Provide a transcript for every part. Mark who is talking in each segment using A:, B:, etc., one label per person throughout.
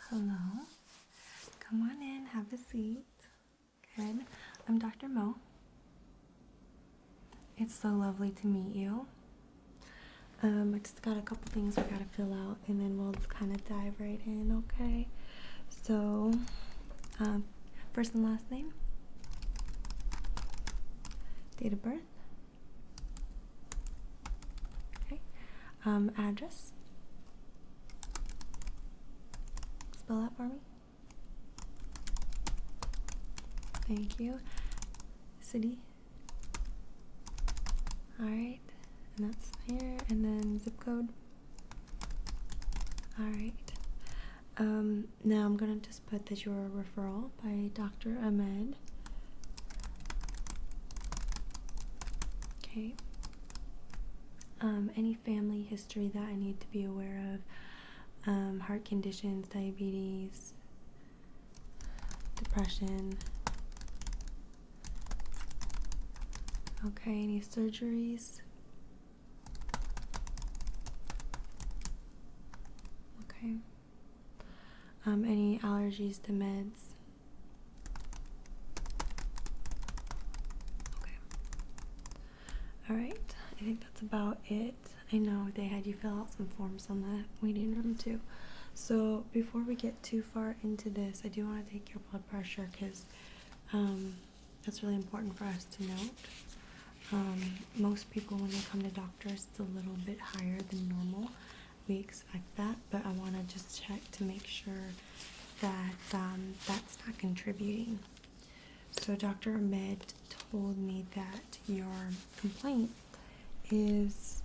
A: Hello. Come on in, have a seat. Good. I'm Dr. Mo. It's so lovely to meet you. I just got a couple things we gotta fill out and then we'll kind of dive right in, okay? So, first and last name, date of birth, okay, address, spell that for me. Thank you. City. Alright, and that's here, and then zip code. Alright. Now I'm gonna just put that you're a referral by Dr. Ahmed. Okay. Any family history that I need to be aware of? Heart conditions, diabetes, depression. Okay, any surgeries? Okay. Any allergies to meds? Okay. Alright, I think that's about it. I know they had you fill out some forms on the waiting room too. So before we get too far into this, I do want to take your blood pressure because that's really important for us to note. Most people when they come to doctors, it's a little bit higher than normal. We expect that, but I want to just check to make sure that that's not contributing. So Dr. Ahmed told me that your complaint is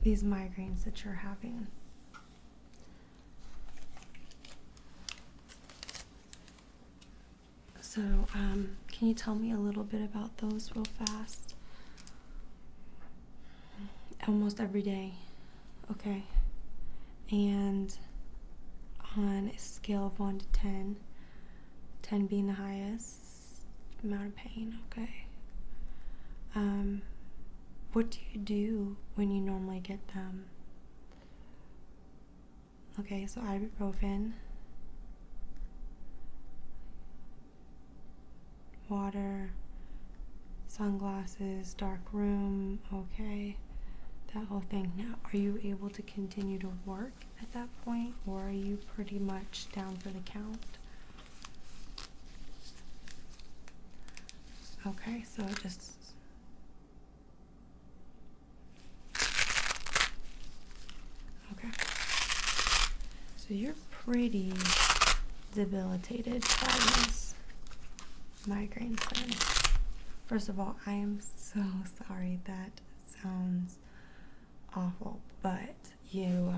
A: these migraines that you're having. So can you tell me a little bit about those real fast? Almost every day. Okay. And on a scale of 1 to 10, 10 being the highest amount of pain, okay. What do you do when you normally get them? Okay, so ibuprofen, water, sunglasses, dark room, okay. That whole thing. Now, are you able to continue to work at that point, or are you pretty much down for the count? Okay, so just okay. So you're pretty debilitated by these migraines then. First of all, I am so sorry. That sounds awful, but you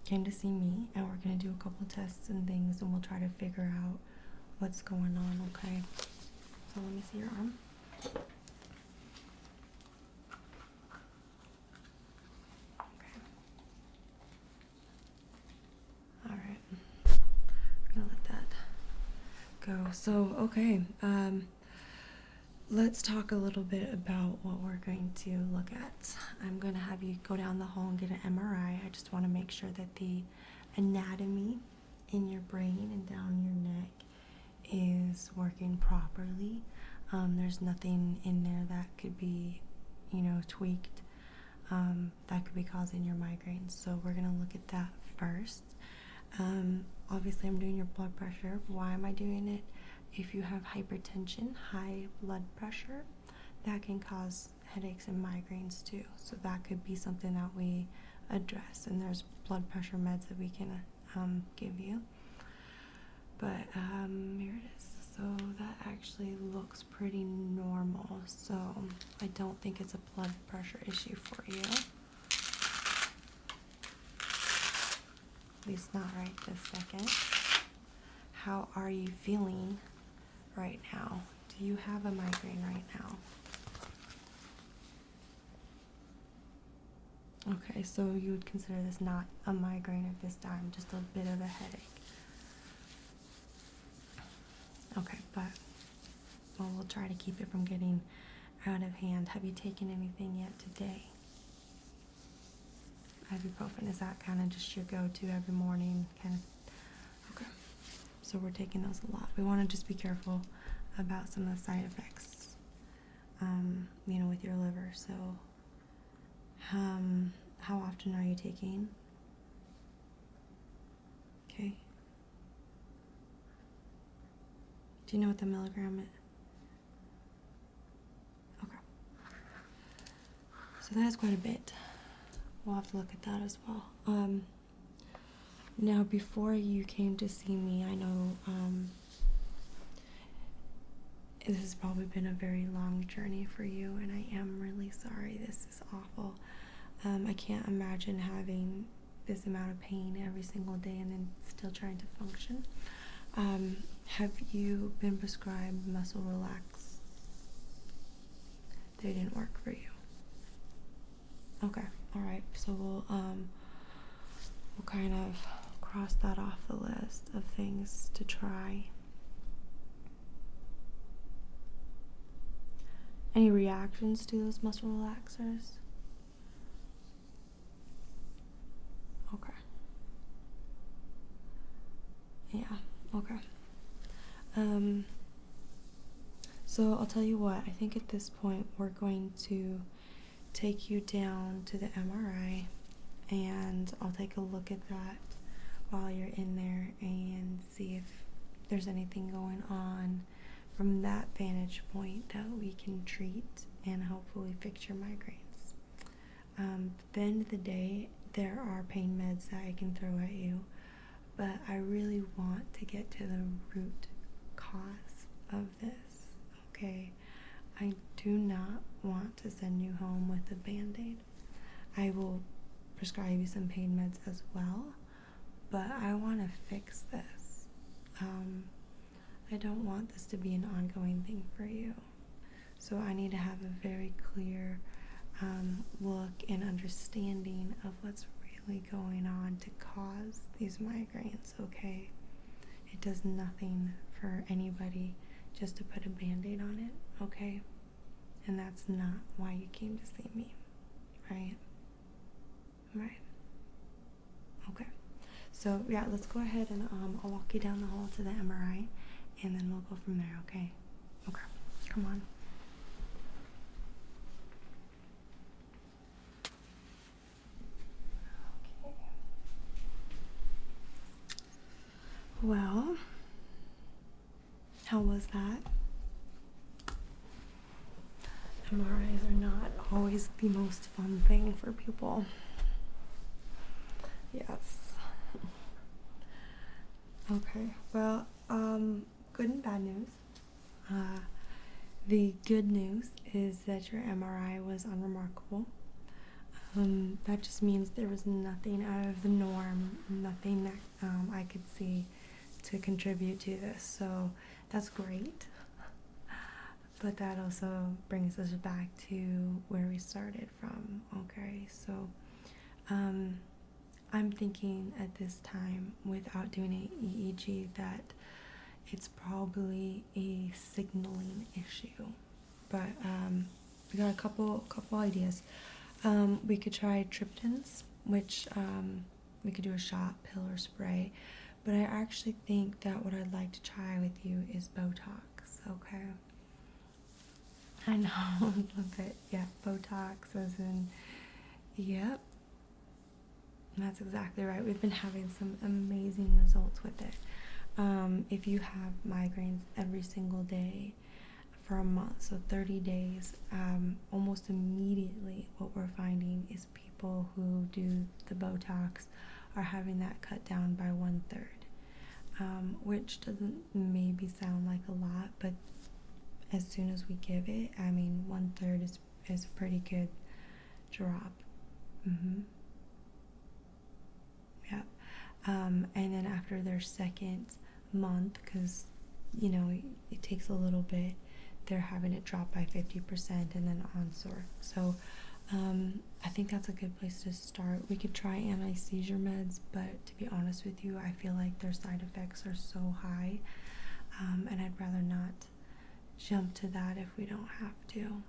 A: came to see me and we're going to do a couple tests and things and we'll try to figure out what's going on, okay? So let me see your arm. Okay. Alright. I'm going to let that go. So, okay. Let's talk a little bit about what we're going to look at. I'm going to have you go down the hall and get an MRI. I just want to make sure that the anatomy in your brain and down your neck is working properly. There's nothing in there that could be, tweaked, that could be causing your migraines. So we're going to look at that first. Obviously, I'm doing your blood pressure. Why am I doing it? If you have hypertension, high blood pressure, that can cause headaches and migraines too. So that could be something that we address. And there's blood pressure meds that we can give you. But here it is. So that actually looks pretty normal. So I don't think it's a blood pressure issue for you. At least not right this second. How are you feeling right now? Do you have a migraine right now? Okay, so you would consider this not a migraine at this time, just a bit of a headache. Okay, but we'll try to keep it from getting out of hand. Have you taken anything yet today? Ibuprofen, is that kind of just your go-to every morning? Kind of. Okay. so we're taking those a lot. We want to just be careful about some of the side effects, you know, with your liver. So, how often are you taking? Okay. Do you know what the milligram is? Okay. So that is quite a bit. We'll have to look at that as well. Now, before you came to see me, I know this has probably been a very long journey for you, and I am really sorry. This is awful. I can't imagine having this amount of pain every single day and then still trying to function. Have you been prescribed muscle relax? They didn't work for you. Okay, all right. So we'll kind of cross that off the list of things to try. Any reactions to those muscle relaxers? Okay. Yeah, okay. So I'll tell you what, I think at this point we're going to take you down to the MRI, and I'll take a look at that while you're in there and see if there's anything going on from that vantage point that we can treat and hopefully fix your migraines. At the end of the day, there are pain meds that I can throw at you, but I really want to get to the root cause of this, okay? I do not want to send you home with a band-aid. I will prescribe you some pain meds as well, but I want to fix this. I don't want this to be an ongoing thing for you. So I need to have a very clear look and understanding of what's really going on to cause these migraines, okay? It does nothing for anybody just to put a band-aid on it, okay? And that's not why you came to see me, right? Right. Okay. So yeah, let's go ahead and I'll walk you down the hall to the MRI, and then we'll go from there, okay? Okay. Come on. Okay. Well, how was that? MRIs are not always the most fun thing for people. Yes. Okay, well, good and bad news. The good news is that your MRI was unremarkable. That just means there was nothing out of the norm, nothing that I could see to contribute to this, so that's great. But that also brings us back to where we started from, okay? So I'm thinking at this time, without doing an EEG, that it's probably a signaling issue. But we got a couple ideas. We could try triptans, which we could do a shot, pill, or spray. But I actually think that what I'd like to try with you is Botox, okay? I know, a bit, yeah, Botox as in, yep, that's exactly right. We've been having some amazing results with it. If you have migraines every single day for a month, so 30 days, almost immediately what we're finding is people who do the Botox are having that cut down by 1/3, which doesn't maybe sound like a lot, but as soon as we give it, I mean, 1/3 is a pretty good drop. Yeah. And then after their second month, because you know it takes a little bit, they're having it drop by 50% and then onsour. So I think that's a good place to start. We could try anti-seizure meds, but to be honest with you, I feel like their side effects are so high, and I'd rather not jump to that if we don't have to.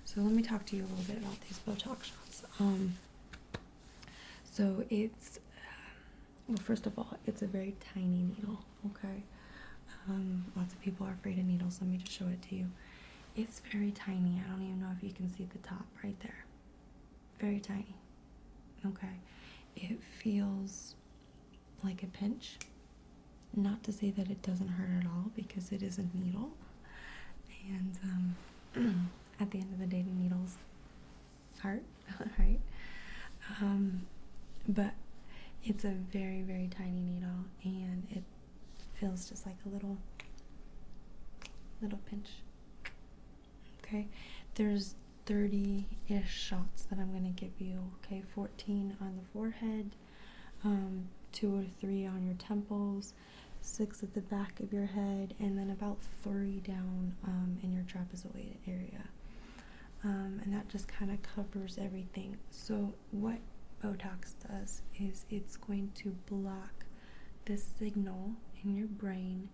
A: So let me talk to you a little bit about these Botox shots. So it's Well, first of all, it's a very tiny needle, okay? Lots of people are afraid of needles. Let me just show it to you. It's very tiny. I don't even know if you can see the top right there. Very tiny, okay? It feels like a pinch. Not to say that it doesn't hurt at all, because it is a needle. And at the end of the day, the needles hurt, right? But it's a very, very tiny needle, and it feels just like a little pinch. Okay, there's 30-ish shots that I'm gonna give you. Okay, 14 on the forehead, 2 or 3 on your temples, 6 at the back of your head, and then about 3 down in your trapezoid area. And that just kind of covers everything. So what Botox does is it's going to block the signal in your brain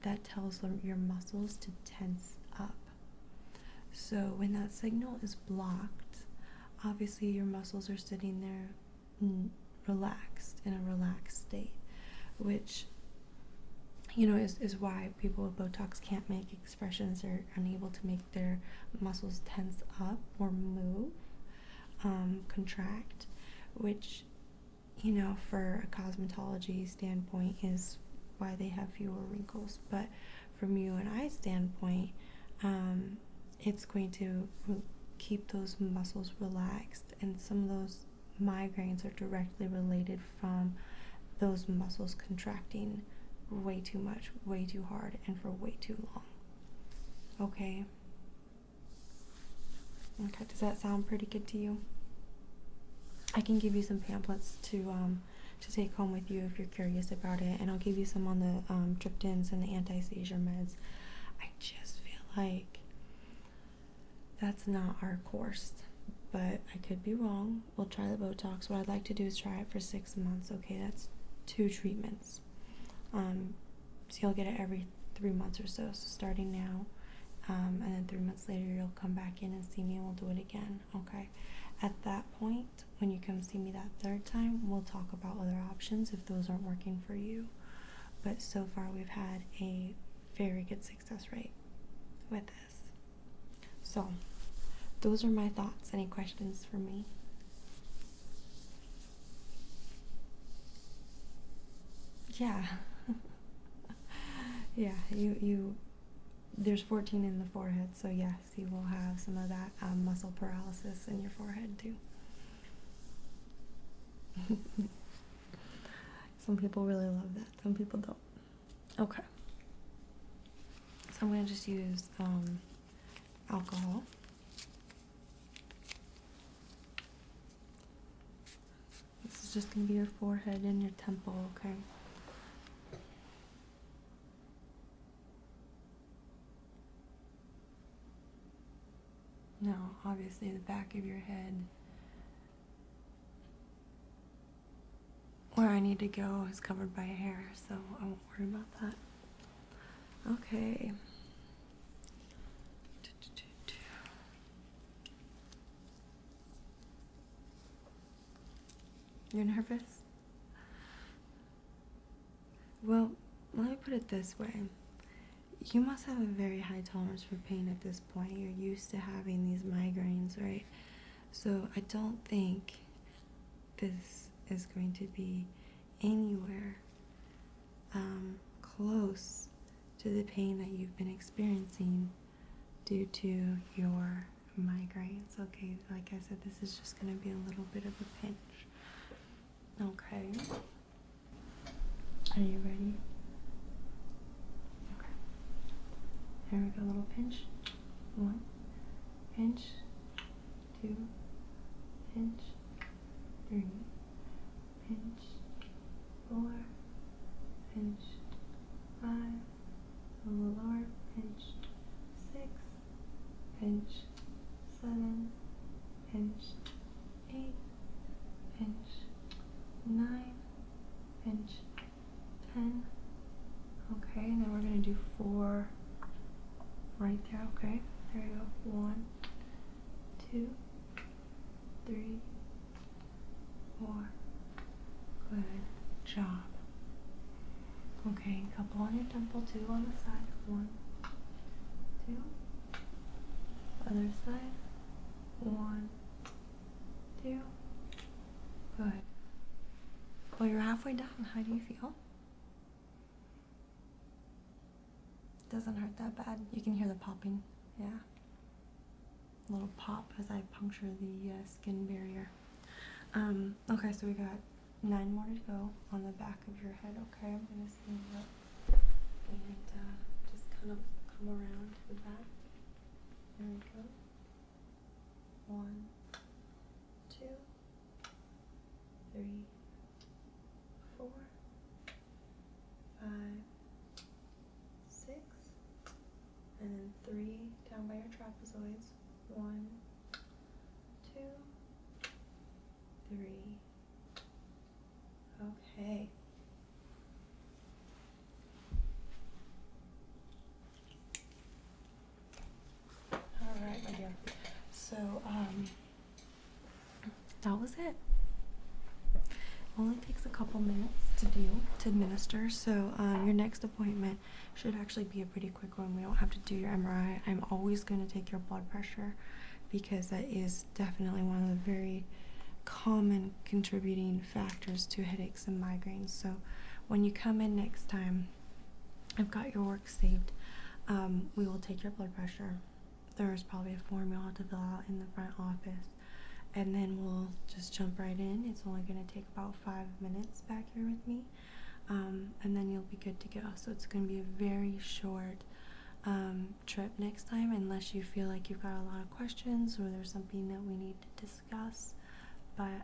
A: that tells your muscles to tense up. So when that signal is blocked, obviously your muscles are sitting there relaxed, in a relaxed state, which, you know, is why people with Botox can't make expressions. They're unable to make their muscles tense up or move, contract, which, you know, for a cosmetology standpoint is why they have fewer wrinkles. But from you and I standpoint, it's going to keep those muscles relaxed, and some of those migraines are directly related from those muscles contracting way too much, way too hard, and for way too long. Okay, does that sound pretty good to you? I can give you some pamphlets to take home with you if you're curious about it, and I'll give you some on the triptans and the anti-seizure meds. I just feel like that's not our course, but I could be wrong. We'll try the Botox. What I'd like to do is try it for 6 months. Okay, that's 2 treatments. So you'll get it every 3 months or so. So starting now, and then 3 months later, you'll come back in and see me, and we'll do it again. Okay. At that point, when you come see me that 3rd time, we'll talk about other options if those aren't working for you. But so far, we've had a very good success rate with this. So those are my thoughts. Any questions for me? Yeah. Yeah, you there's 14 in the forehead, so yes, you will have some of that muscle paralysis in your forehead too. Some people really love that, some people don't. Okay, so I'm going to just use alcohol. This is just going to be your forehead and your temple, okay? Now, obviously, the back of your head, where I need to go, is covered by hair, so I won't worry about that. Okay. You're nervous? Well, let me put it this way. You must have a very high tolerance for pain at this point. You're used to having these migraines, right? So I don't think this is going to be anywhere close to the pain that you've been experiencing due to your migraines. Okay, like I said, this is just going to be a little bit of a pinch. Okay. Are you ready? Okay. Here we go, little pinch. 1, pinch, 2, pinch, 3, pinch, 4, pinch, 5, a little lower, pinch, 6, pinch, 7, pinch, 8, pinch, 9, pinch, 10. Okay, and then we're going to do 4 right there, okay? There you go. 1, 2, 3, 4. Good. job. Okay, couple on your temple, 2 on the side. 1, 2. Other side. 1, 2. Good. Well, you're halfway done. How do you feel? Doesn't hurt that bad. You can hear the popping. Yeah. A little pop as I puncture the skin barrier. Okay, so we got 9 more to go on the back of your head. Okay, I'm gonna stand up and just kind of come around to the back. There we go. 1, 2, 3, 4, 5, 6, and then 3 down by your trapezoids. 1, 2, 3. Okay. All right, my dear. So, that was it. Only takes a couple minutes to administer. So, your next appointment should actually be a pretty quick one. We don't have to do your MRI. I'm always going to take your blood pressure because that is definitely one of the very common contributing factors to headaches and migraines. So when you come in next time, I've got your work saved. We will take your blood pressure. There's probably a form you'll have to fill out in the front office, and then we'll just jump right in. It's only going to take about 5 minutes back here with me, and then you'll be good to go. So it's going to be a very short trip next time, unless you feel like you've got a lot of questions or there's something that we need to discuss. But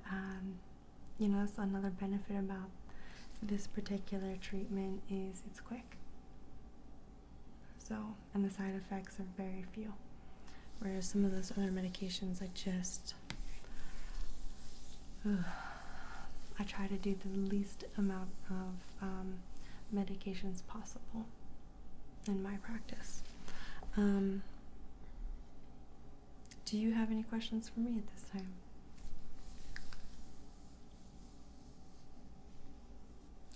A: you know, that's another benefit about this particular treatment is it's quick. So, and the side effects are very few. Whereas some of those other medications, I try to do the least amount of medications possible in my practice. Do you have any questions for me at this time?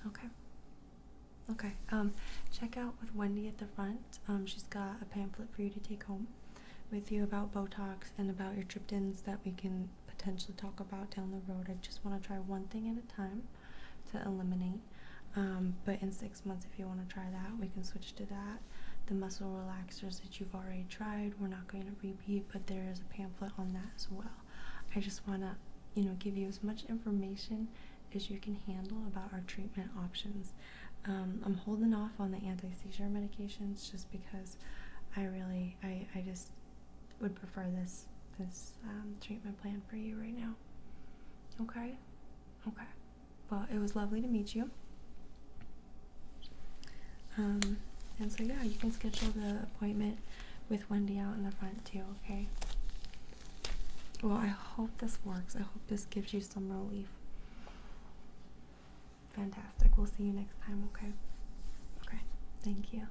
A: Okay. Check out with Wendy at the front. She's got a pamphlet for you to take home with you about Botox and about your triptans that we can potentially talk about down the road. I just want to try one thing at a time to eliminate. But in 6 months, if you want to try that, we can switch to that. The muscle relaxers that you've already tried, we're not going to repeat, but there is a pamphlet on that as well. I just want to, give you as much information as you can handle about our treatment options. I'm holding off on the anti-seizure medications just because I just would prefer this treatment plan for you right now. Okay? Well, it was lovely to meet you. And so yeah, you can schedule the appointment with Wendy out in the front too, okay? Well, I hope this works. I hope this gives you some relief. Fantastic. We'll see you next time, okay? Okay. Thank you.